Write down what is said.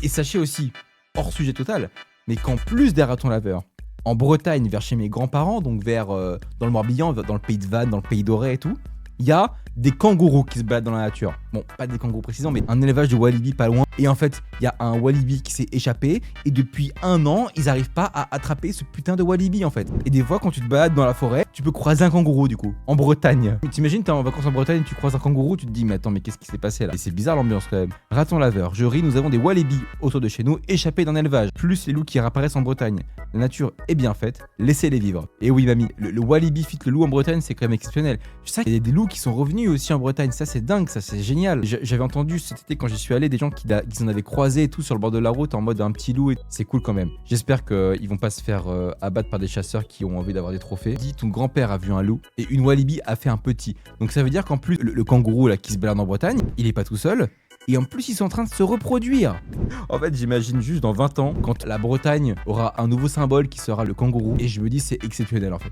Et sachez aussi, hors sujet total, mais qu'en plus des ratons laveurs, en Bretagne, vers chez mes grands-parents, donc vers dans le Morbihan, dans le pays de Vannes, dans le pays doré et tout, il y a des kangourous qui se baladent dans la nature. Bon, pas des kangourous précisément, mais un élevage de walibi pas loin. Et en fait, il y a un walibi qui s'est échappé. Et depuis 1 an, ils n'arrivent pas à attraper ce putain de walibi en fait. Et des fois, quand tu te balades dans la forêt, tu peux croiser un kangourou du coup, en Bretagne. T'imagines, t'es en vacances en Bretagne, tu croises un kangourou, tu te dis, mais attends, mais qu'est-ce qui s'est passé là? Et c'est bizarre l'ambiance quand même. Raton laveur, je ris, nous avons des walibi autour de chez nous, échappés d'un élevage. Plus les loups qui réapparaissent en Bretagne. La nature est bien faite, laissez-les vivre. Et oui, mamie, le walibi fit le loup en Bretagne, c'est quand même exceptionnel. Je sais qu'il y a des loups qui sont revenus aussi en Bretagne, ça c'est dingue, ça c'est génial. J'avais entendu cet été quand j'y suis allé des gens qui en avaient croisé et tout sur le bord de la route en mode un petit loup. C'est cool quand même. J'espère qu'ils vont pas se faire abattre par des chasseurs qui ont envie d'avoir des trophées. Dit ton grand-père a vu un loup et une walibi a fait un petit. Donc ça veut dire qu'en plus le kangourou là qui se balade en Bretagne, il est pas tout seul. Et en plus, ils sont en train de se reproduire. En fait, j'imagine juste dans 20 ans, quand la Bretagne aura un nouveau symbole qui sera le kangourou. Et je me dis, c'est exceptionnel en fait.